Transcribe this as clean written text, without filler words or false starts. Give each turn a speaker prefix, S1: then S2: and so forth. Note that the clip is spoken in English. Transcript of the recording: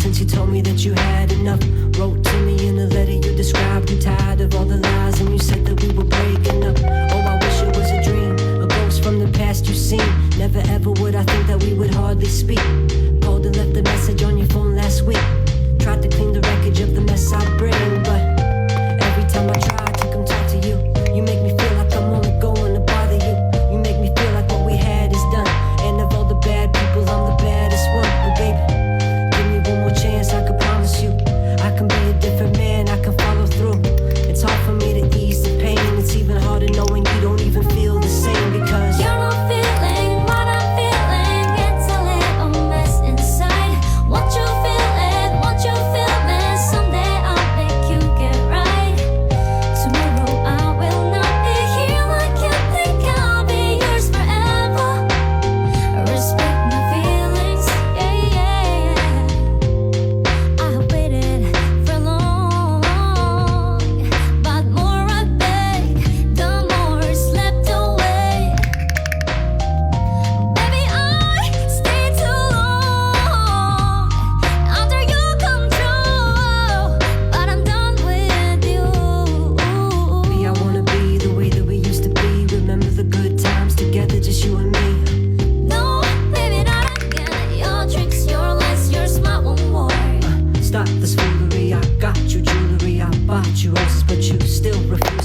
S1: since you told me that you had enough. Wrote to me in a letter you described you tired of all the lies, and you said that we were breaking up. Oh, I wish it was a dream, a ghost from the past you've seen. Never ever would I think that we would hardly speak. Called and left a message on your phone last week. Tried to clean the wreckage of the mess I bring, but every time I try to come talk to you, you make me feel like I'm only going to bother you. You make me feel like what we had is done, and of all the bad people, I'm the baddest one. Oh baby, give me one more chance, I can promise you I can be a different man, I can follow through. It's hard for me to ease the pain. It's even harder knowing you don't even feel the same, because
S2: you're not feeling what I'm feeling. It's a little mess inside. Won't you feel it? Won't you feel me? Someday I'll make you get right. Tomorrow I will not be here like you think I'll be yours forever. Respect my feelings, yeah, yeah, yeah. I have waited for long, but more I beg, the more it's slipped away. Baby, I stayed too long under your control, but I'm done with you.
S1: me, I wanna be the way that we used to be. Remember the good times together, just you and me.
S2: No, baby, not again. Your tricks, your lies, your smart won't work.
S1: Stop this foolery, I got you jewelry, I bought you roses, but you still refuse